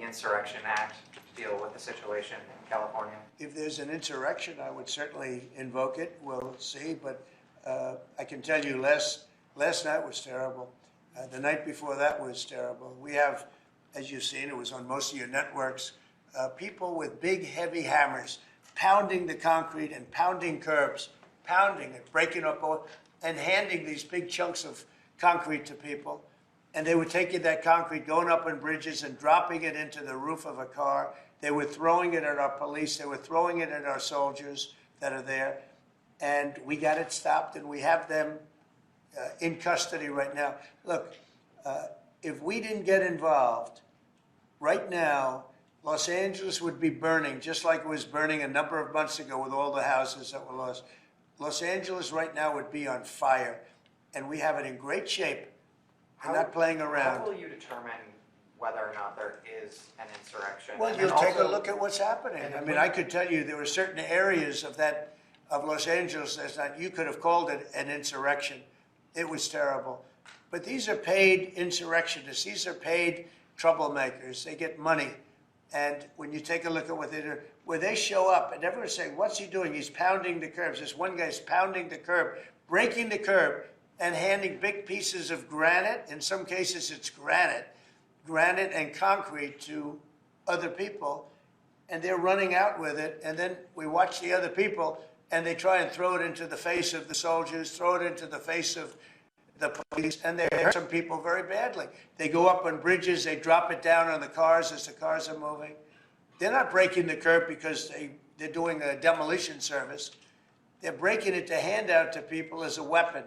Insurrection Act deal with the situation in California? If there's an insurrection, I would certainly invoke it. We'll see. But I can tell you last night was terrible. The night before that was terrible. We have, as you've seen, it was on most of your networks, people with big, heavy hammers pounding the concrete and pounding curbs, pounding it, breaking up, and handing these big chunks of concrete to people. And they were taking that concrete, going up on bridges and dropping it into the roof of a car. They were throwing it at our police. They were throwing it at our soldiers that are there. And we got it stopped, and we have them in custody right now. Look, if we didn't get involved, right now, Los Angeles would be burning, just like it was burning a number of months ago with all the houses that were lost. Los Angeles right now would be on fire, and we have it in great shape. We're not playing around. How will you determine whether or not there is an insurrection? Well, you'll take a look at what's happening. I mean, I could tell you there were certain areas of Los Angeles that you could have called it an insurrection. It was terrible. But these are paid insurrectionists. These are paid troublemakers. They get money. And when you take a look at what they do, where they show up and everyone's saying, what's he doing? He's pounding the curbs. This one guy's pounding the curb, breaking the curb, and handing big pieces of granite. In some cases, it's granite and concrete to other people. And they're running out with it. And then we watch the other people, and they try and throw it into the face of the soldiers, throw it into the face of the police, and they hurt some people very badly. They go up on bridges, they drop it down on the cars as the cars are moving. They're not breaking the curb because they're doing a demolition service. They're breaking it to hand out to people as a weapon.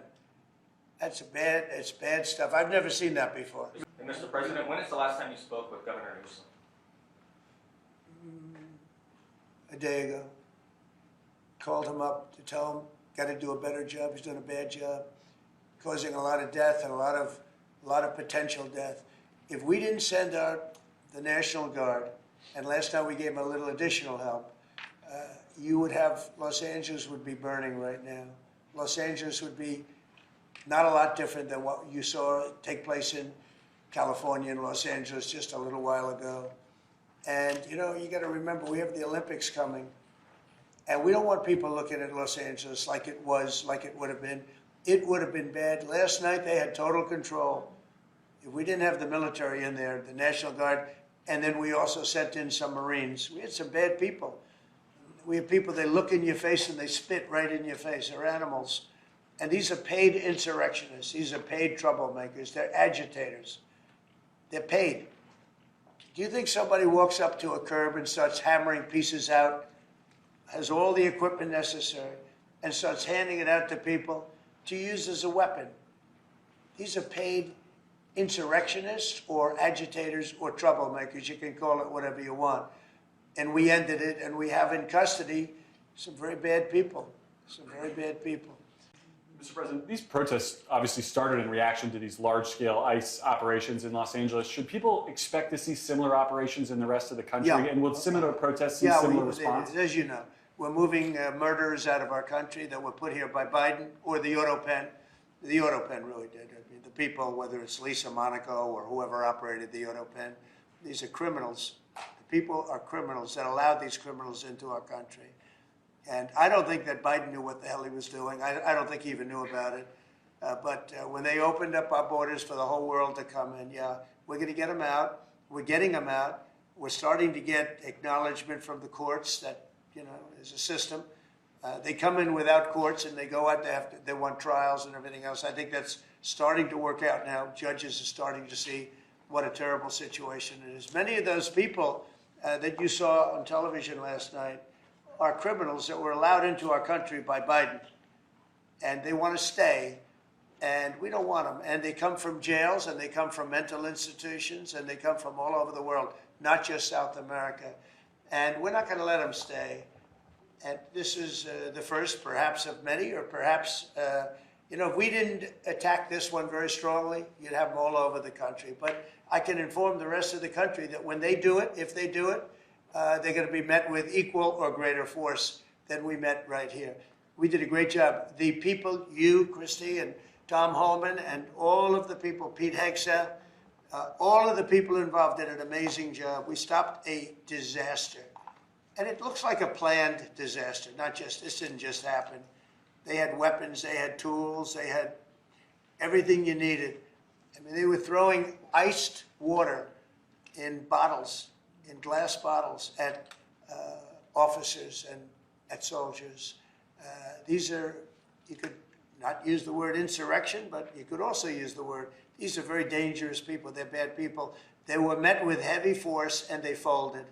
It's bad stuff. I've never seen that before. And Mr. President, when is the last time you spoke with Governor Newsom? A day ago. Called him up to tell him, got to do a better job. He's doing a bad job, causing a lot of death and a lot of potential death. If we didn't send out the National Guard, and last night we gave him a little additional help, you would have, Los Angeles would be burning right now. Los Angeles would be not a lot different than what you saw take place in California and Los Angeles just a little while ago. And, you know, you got to remember, we have the Olympics coming. And we don't want people looking at Los Angeles like it would have been. It would have been bad. Last night, they had total control. If we didn't have the military in there, the National Guard, and then we also sent in some Marines, we had some bad people. We have people, they look in your face and they spit right in your face. They're animals. And these are paid insurrectionists. These are paid troublemakers. They're agitators. They're paid. Do you think somebody walks up to a curb and starts hammering pieces out, has all the equipment necessary, and starts handing it out to people to use as a weapon? These are paid insurrectionists or agitators or troublemakers. You can call it whatever you want. And we ended it, and we have in custody some very bad people, some very bad people. Mr. President, these protests obviously started in reaction to these large-scale ICE operations in Los Angeles. Should people expect to see similar operations in the rest of the country? Yeah. And will similar protests see similar response? As you know, we're moving murderers out of our country that were put here by Biden or the auto pen. The auto pen really did. I mean, the people, whether it's Lisa Monaco or whoever operated the auto pen, these are criminals. The people are criminals that allowed these criminals into our country. And I don't think that Biden knew what the hell he was doing. I don't think he even knew about it. But when they opened up our borders for the whole world to come in, yeah, we're going to get them out. We're getting them out. We're starting to get acknowledgement from the courts that, you know, there's a system. They come in without courts and they go out, they want trials and everything else. I think that's starting to work out now. Judges are starting to see what a terrible situation it is. Many of those people that you saw on television last night are criminals that were allowed into our country by Biden. And they want to stay, and we don't want them. And they come from jails, and they come from mental institutions, and they come from all over the world, not just South America. And we're not going to let them stay. And this is the first, perhaps, of many, or perhaps, you know, if we didn't attack this one very strongly, you'd have them all over the country. But I can inform the rest of the country that when they do it, if they do it, they're going to be met with equal or greater force than we met right here. We did a great job. The people, you, Christy, and Tom Holman, and all of the people, Pete Hegseth, All of the people involved did an amazing job. We stopped a disaster. And it looks like a planned disaster, not just, this didn't just happen. They had weapons, they had tools, they had everything you needed. I mean, they were throwing iced water in bottles, in glass bottles, at officers and at soldiers. These are, you could not use the word insurrection, but you could also use the word, these are very dangerous people, they're bad people. They were met with heavy force and they folded.